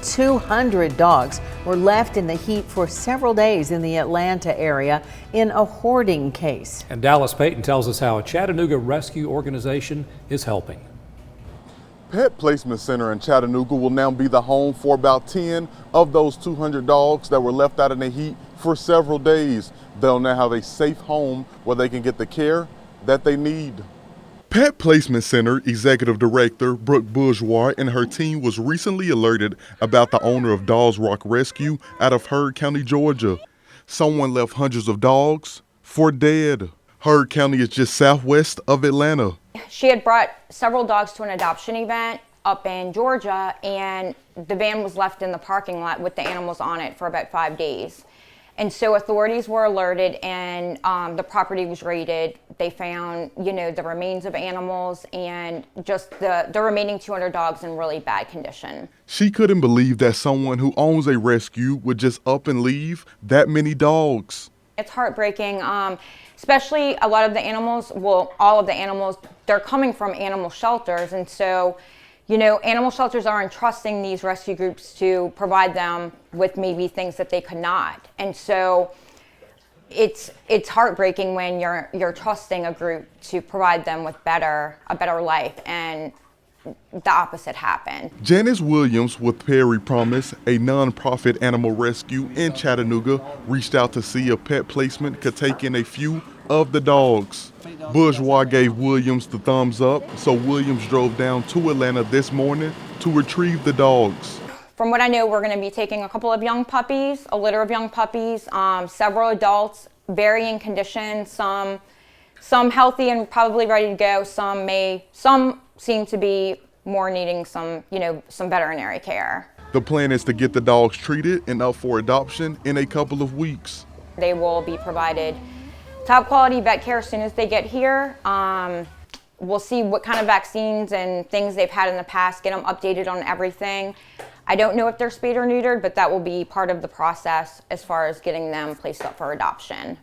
200 dogs were left in the heat for several days in the Atlanta area in a hoarding case. And Dallas Payton tells us how a Chattanooga rescue organization is helping. Pet Placement Center in Chattanooga will now be the home for about 10 of those 200 dogs that were left out in the heat for several days. They'll now have a safe home where they can get the care that they need. Pet Placement Center Executive Director Brooke Bourgeois and her team was recently alerted about the owner of Dogs Rock Rescue out of Heard County, Georgia. Someone left hundreds of dogs for dead. Heard County is just southwest of Atlanta. She had brought several dogs to an adoption event up in Georgia, and the van was left in the parking lot with the animals on it for about 5 days. And so authorities were alerted, and the property was raided. They found, the remains of animals and just the remaining 200 dogs in really bad condition. She couldn't believe that someone who owns a rescue would just up and leave that many dogs. It's heartbreaking, especially a lot of the animals, well, all of the animals, they're coming from animal shelters. And so, animal shelters are entrusting these rescue groups to provide them with maybe things that they could not. And so it's heartbreaking when you're trusting a group to provide them with a better life, and the opposite happened. Janice Williams with Perry Promise, a nonprofit animal rescue in Chattanooga, reached out to see if Pet Placement could take in a few of the dogs. Bourgeois gave Williams the thumbs up, so Williams drove down to Atlanta this morning to retrieve the dogs. From what I know, we're going to be taking a couple of young puppies, a litter of young puppies, several adults, varying conditions, some healthy and probably ready to go, some seem to be more needing some veterinary care. The plan is to get the dogs treated and up for adoption in a couple of weeks. They will be provided top quality vet care as soon as they get here. We'll see what kind of vaccines and things they've had in the past, get them updated on everything. I don't know if they're spayed or neutered, but that will be part of the process as far as getting them placed up for adoption.